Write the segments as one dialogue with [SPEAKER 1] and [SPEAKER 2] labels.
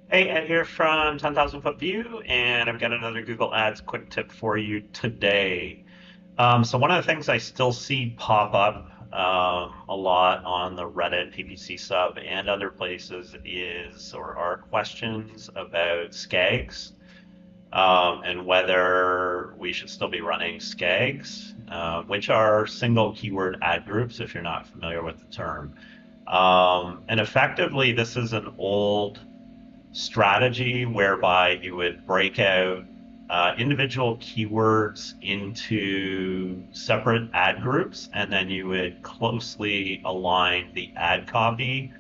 [SPEAKER 1] Hey, Ed here from 10,000 Foot View, and I've got another Google Ads quick tip for you today. So one of the things I still see pop up a lot on the Reddit PPC sub and other places is or are questions about SKAGs and whether we should still be running SKAGs, which are single keyword ad groups if you're not familiar with the term. And effectively, this is an old strategy whereby you would break out individual keywords into separate ad groups, and then you would closely align the ad copy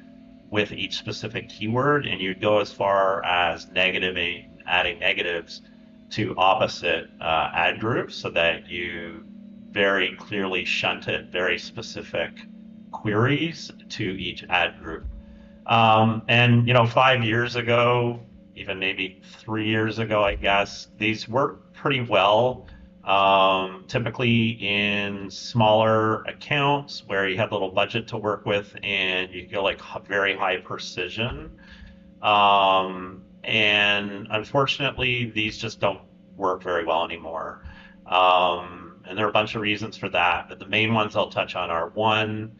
[SPEAKER 1] with each specific keyword, and you'd go as far as adding negatives to opposite ad groups so that you very clearly shunted very specific queries to each ad group. And 5 years ago, even maybe 3 years ago, I guess, these work pretty well. Typically in smaller accounts where you have little budget to work with and you get like very high precision. And unfortunately, these just don't work very well anymore. And there are a bunch of reasons for that, but the main ones I'll touch on are one,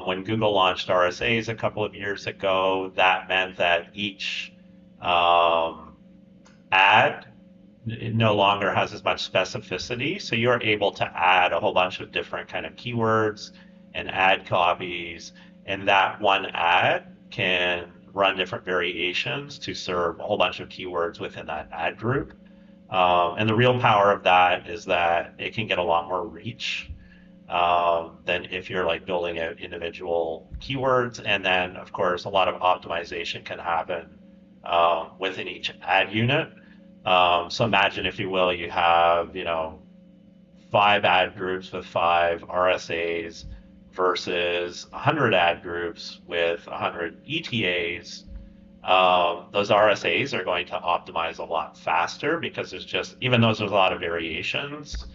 [SPEAKER 1] when Google launched RSAs a couple of years ago, that meant that each ad no longer has as much specificity. So you're able to add a whole bunch of different kind of keywords and ad copies, and that one ad can run different variations to serve a whole bunch of keywords within that ad group. And the real power of that is that it can get a lot more reach than if you're like building out individual keywords. And then, of course, a lot of optimization can happen within each ad unit. So imagine, if you will, you have, 5 ad groups with 5 RSAs versus 100 ad groups with 100 ETAs. Those RSAs are going to optimize a lot faster because even though there's a lot of variations,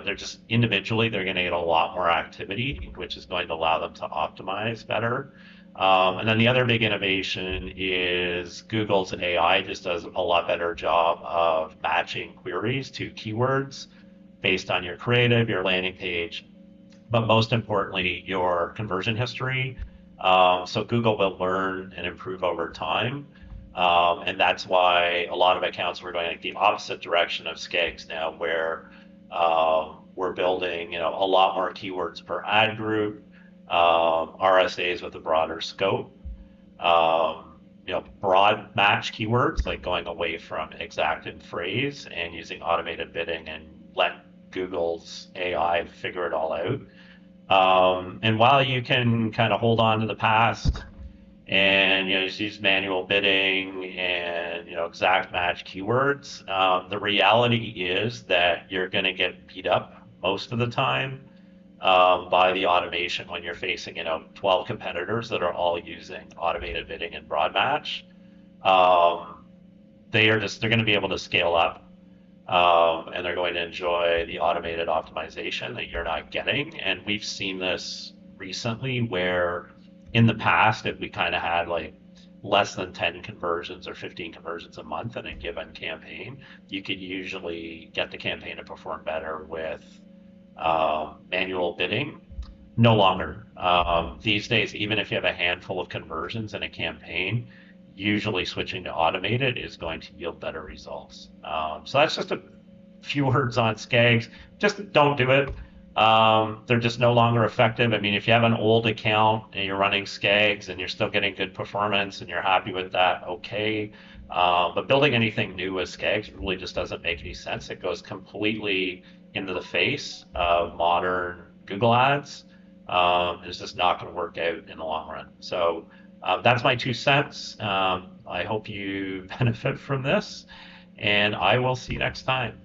[SPEAKER 1] they're just individually, they're going to get a lot more activity, which is going to allow them to optimize better. And then the other big innovation is Google's AI just does a lot better job of matching queries to keywords based on your creative, your landing page, but most importantly, your conversion history. So Google will learn and improve over time. And that's why a lot of accounts were going like the opposite direction of SKAGs now, where we're building, a lot more keywords per ad group, RSAs with a broader scope, broad match keywords, like going away from exact and phrase and using automated bidding and let Google's AI figure it all out. And while you can kind of hold on to the past and just use manual bidding and exact match keywords, the reality is that you're going to get beat up most of the time by the automation when you're facing 12 competitors that are all using automated bidding and broad match. Um, they're going to be able to scale up, and they're going to enjoy the automated optimization that you're not getting. And we've seen this recently where in the past, if we kind of had like less than 10 conversions or 15 conversions a month in a given campaign, you could usually get the campaign to perform better with manual bidding. No longer. These days, even if you have a handful of conversions in a campaign, usually switching to automated is going to yield better results. So that's just a few words on SKAGs. Just don't do it. They're just no longer effective. I mean, if you have an old account and you're running SKAGs and you're still getting good performance and you're happy with that, okay. But building anything new with SKAGs really just doesn't make any sense. It goes completely into the face of modern Google Ads. It's just not going to work out in the long run. So that's my 2 cents. I hope you benefit from this, and I will see you next time.